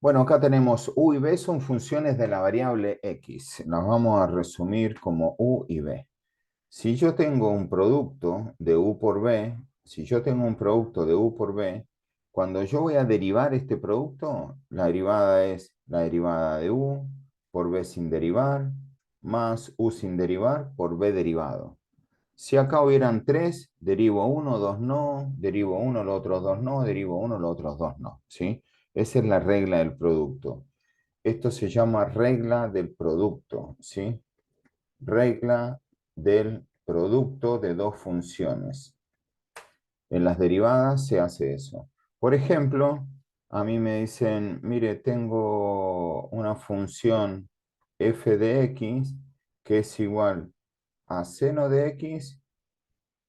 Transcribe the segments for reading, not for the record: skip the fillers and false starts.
Bueno, acá tenemos u y b son funciones de la variable x. Las vamos a resumir como u y b. Si yo tengo un producto de u por b, si yo tengo un producto de u por b, cuando yo voy a derivar este producto, la derivada es la derivada de u por b sin derivar, más u sin derivar por b derivado. Si acá hubieran tres, derivo uno, dos no, derivo uno, los otros dos no, derivo uno, los otros dos no, ¿sí? Esa es la regla del producto. Esto se llama regla del producto, ¿sí? Regla del producto de dos funciones. En las derivadas se hace eso. Por ejemplo, a mí me dicen, mire, tengo una función f de x que es igual a seno de x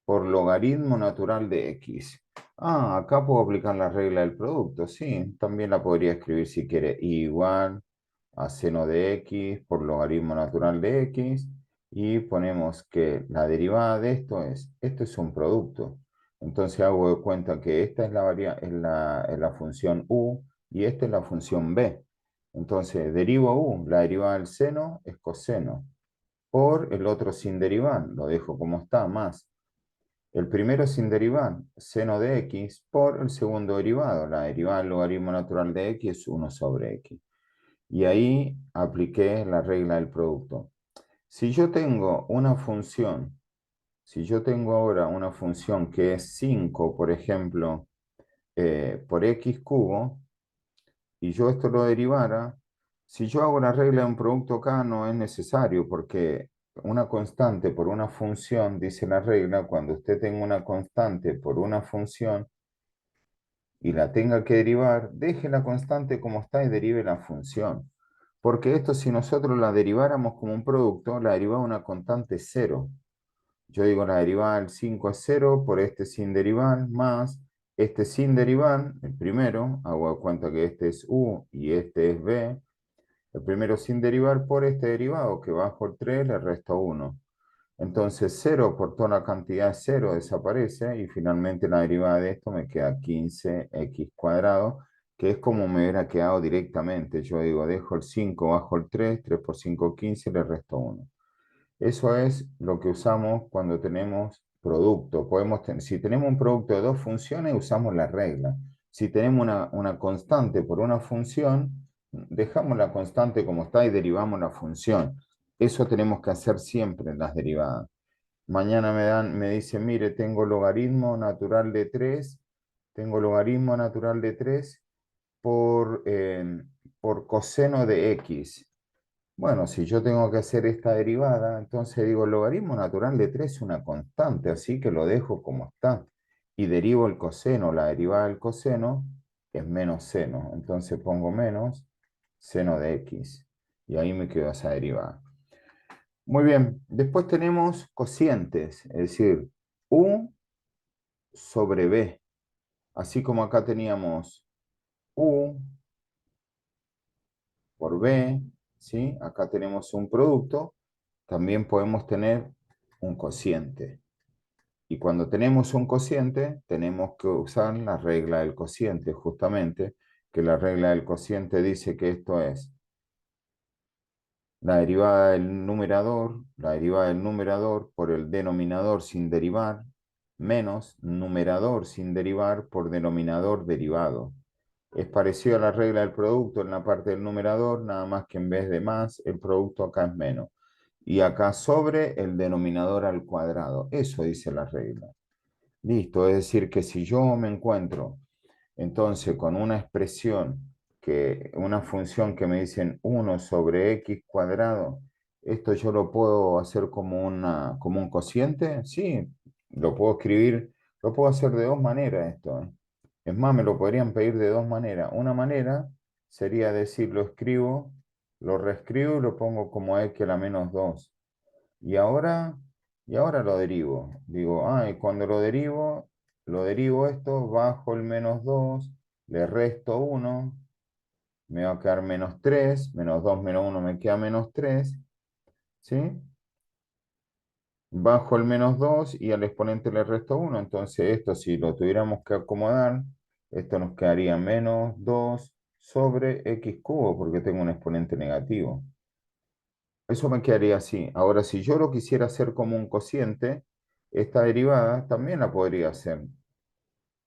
por logaritmo natural de x. Ah, acá puedo aplicar la regla del producto, sí, también la podría escribir si quiere, igual a seno de x por logaritmo natural de x, y ponemos que la derivada de esto es un producto. Entonces hago de cuenta que esta es es la función u y esta es la función b. Entonces derivo u, la derivada del seno es coseno, por el otro sin derivar, lo dejo como está, más el primero sin derivar, seno de x, por el segundo derivado. La derivada del logaritmo natural de x es 1 sobre x. Y ahí apliqué la regla del producto. Si yo tengo una función, si yo tengo ahora una función que es 5, por ejemplo, por x cubo, y yo esto lo derivara, si yo hago la regla de un producto acá no es necesario porque una constante por una función, dice la regla, cuando usted tenga una constante por una función y la tenga que derivar, deje la constante como está y derive la función. Porque esto si nosotros la deriváramos como un producto, la derivada de una constante es cero. Yo digo la derivada del 5 es cero por este sin derivar más este sin derivar, el primero, hago de cuenta que este es u y este es b, el primero sin derivar por este derivado que bajo el 3 le resto uno. Entonces cero por toda la cantidad es 0 desaparece y finalmente la derivada de esto me queda 15x cuadrado, que es como me hubiera quedado directamente. Yo digo, dejo el 5 bajo el 3, 3 por 5 15, le resto uno. Eso es lo que usamos cuando tenemos producto. Si tenemos un producto de dos funciones, usamos la regla. Si tenemos una constante por una función, dejamos la constante como está y derivamos la función. Eso tenemos que hacer siempre en las derivadas. Mañana me dicen, mire, tengo logaritmo natural de 3, tengo logaritmo natural de 3 por coseno de x. Bueno, si yo tengo que hacer esta derivada, entonces digo, el logaritmo natural de 3 es una constante, así que lo dejo como está. Y derivo el coseno, la derivada del coseno es menos seno. Entonces pongo menos seno de x. Y ahí me quedo esa derivada. Muy bien, después tenemos cocientes, es decir, u sobre b. Así como acá teníamos u por b, ¿sí? Acá tenemos un producto, también podemos tener un cociente. Y cuando tenemos un cociente, tenemos que usar la regla del cociente, justamente, que la regla del cociente dice que esto es la derivada del numerador por el denominador sin derivar, menos numerador sin derivar por denominador derivado. Es parecido a la regla del producto en la parte del numerador, nada más que en vez de más, el producto acá es menos. Y acá sobre el denominador al cuadrado. Eso dice la regla. Listo, es decir, que si yo me encuentro entonces con una expresión, una función que me dicen 1 sobre x cuadrado, esto yo lo puedo hacer como como un cociente, sí, lo puedo escribir, lo puedo hacer de dos maneras esto, ¿eh? Es más, me lo podrían pedir de dos maneras. Una manera sería decir, lo escribo, lo reescribo y lo pongo como x a la menos 2. Y ahora, y ahora lo derivo. Digo, y cuando lo derivo esto bajo el menos 2, le resto uno, me va a quedar menos 3, menos 2 menos uno me queda menos 3, ¿sí? Bajo el menos 2 y al exponente le resto uno. Entonces esto si lo tuviéramos que acomodar, esto nos quedaría menos 2 sobre x cubo, porque tengo un exponente negativo. Eso me quedaría así. Ahora, si yo lo quisiera hacer como un cociente, esta derivada también la podría hacer.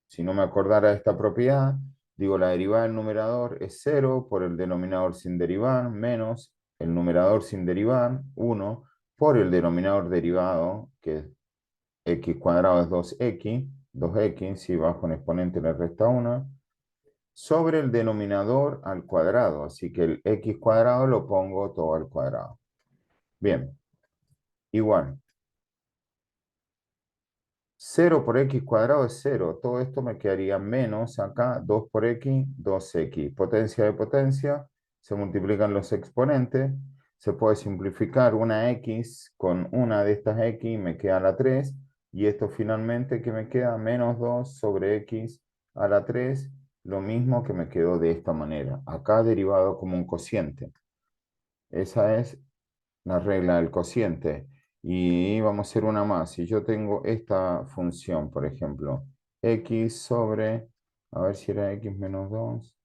Si no me acordara de esta propiedad, digo la derivada del numerador es 0 por el denominador sin derivar, menos el numerador sin derivar, 1, por el denominador derivado, que es x cuadrado es 2x, si bajo un exponente le resta 1, sobre el denominador al cuadrado. Así que el x cuadrado lo pongo todo al cuadrado. Bien, igual. 0 por x cuadrado es 0. Todo esto me quedaría menos acá, 2 por x, 2x. Potencia de potencia, se multiplican los exponentes. Se puede simplificar una x con una de estas x, me queda la 3. Y esto finalmente que me queda menos 2 sobre x a la 3, lo mismo que me quedó de esta manera. Acá derivado como un cociente. Esa es la regla del cociente. Y vamos a hacer una más. Si yo tengo esta función, por ejemplo, x sobre, a ver si era x menos 2,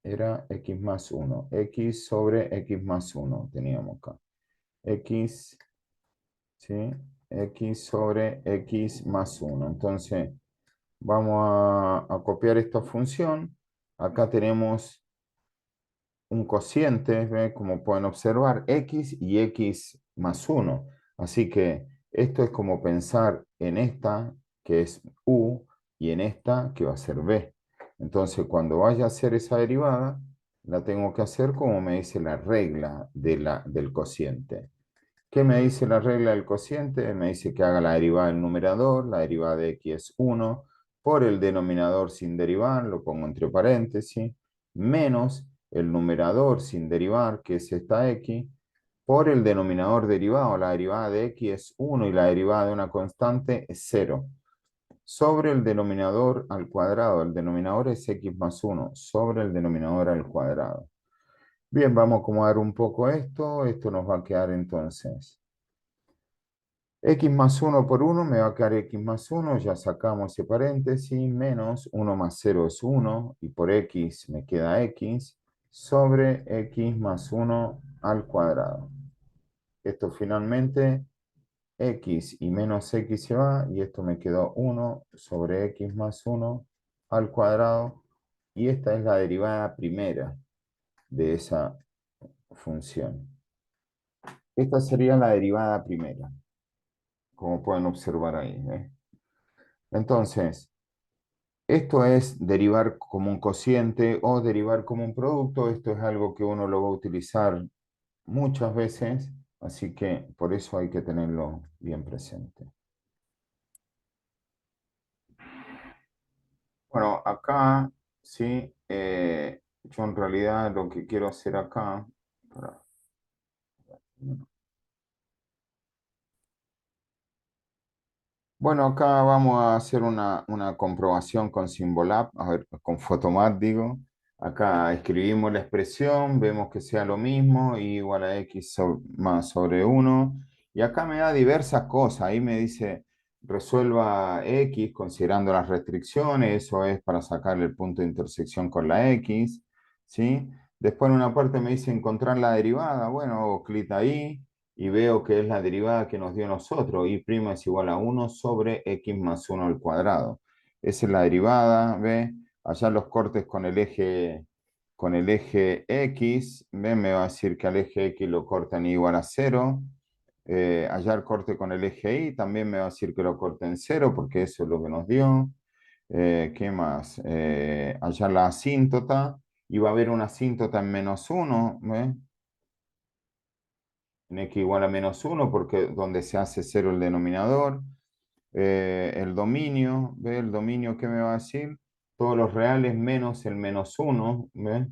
era x más 1. X sobre x más 1 teníamos acá. X, ¿sí? X sobre x más 1. Entonces, vamos a copiar esta función. Acá tenemos un cociente, ¿ve? Como pueden observar, x y x más 1. Así que esto es como pensar en esta, que es u, y en esta, que va a ser b. Entonces, cuando vaya a hacer esa derivada, la tengo que hacer como me dice la regla del cociente. ¿Qué me dice la regla del cociente? Me dice que haga la derivada del numerador, la derivada de x es 1, por el denominador sin derivar, lo pongo entre paréntesis, menos el numerador sin derivar, que es esta x, por el denominador derivado, la derivada de x es 1 y la derivada de una constante es 0, sobre el denominador al cuadrado, el denominador es x más 1, sobre el denominador al cuadrado. Bien, vamos a acomodar un poco esto nos va a quedar entonces x más 1 por 1 me va a quedar x más 1, ya sacamos ese paréntesis, menos 1 más 0 es 1, y por x me queda x, sobre x más 1 al cuadrado. Esto finalmente, x y menos x se va, y esto me quedó 1 sobre x más 1 al cuadrado, y esta es la derivada primera de esa función. Esta sería la derivada primera, como pueden observar ahí, ¿eh? Entonces, esto es derivar como un cociente o derivar como un producto. Esto es algo que uno lo va a utilizar muchas veces, así que por eso hay que tenerlo bien presente. Bueno, acá sí, yo en realidad lo que quiero hacer acá, para- bueno, acá vamos a hacer una comprobación con Symbolab, a ver, con Photomat digo. Acá escribimos la expresión, vemos que sea lo mismo, y igual a x más sobre 1. Y acá me da diversas cosas. Ahí me dice resuelva x considerando las restricciones, eso es para sacarle el punto de intersección con la x, ¿sí? Después en una parte me dice encontrar la derivada. Bueno, hago clic ahí y veo que es la derivada que nos dio nosotros, y' es igual a 1 sobre x más 1 al cuadrado. Esa es la derivada, ¿ve? Allá los cortes con el eje X, ¿ve? Me va a decir que al eje X lo cortan igual a 0. Allá el corte con el eje Y también me va a decir que lo corten 0, porque eso es lo que nos dio. ¿Qué más? Allá la asíntota, y va a haber una asíntota en menos 1, ¿ve? En x igual a menos 1, porque donde se hace 0 el denominador. El dominio, ¿ve? El dominio, ¿qué me va a decir? Todos los reales menos el menos 1, ¿ve?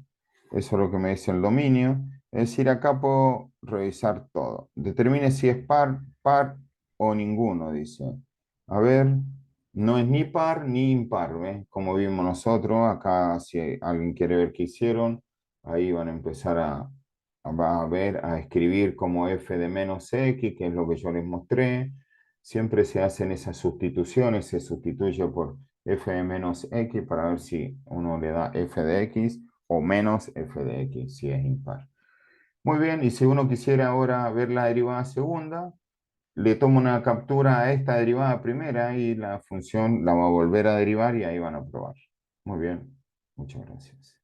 Eso es lo que me dice el dominio. Es decir, acá puedo revisar todo. Determine si es par, par o ninguno, dice. A ver, no es ni par ni impar, ¿ve? Como vimos nosotros, acá si alguien quiere ver qué hicieron, ahí van a empezar va a ver, a escribir como f de menos x, que es lo que yo les mostré. Siempre se hacen esas sustituciones, se sustituye por f de menos x para ver si uno le da f de x o menos f de x si es impar. Muy bien, y si uno quisiera ahora ver la derivada segunda, le tomo una captura a esta derivada primera y la función la va a volver a derivar y ahí van a probar. Muy bien, muchas gracias.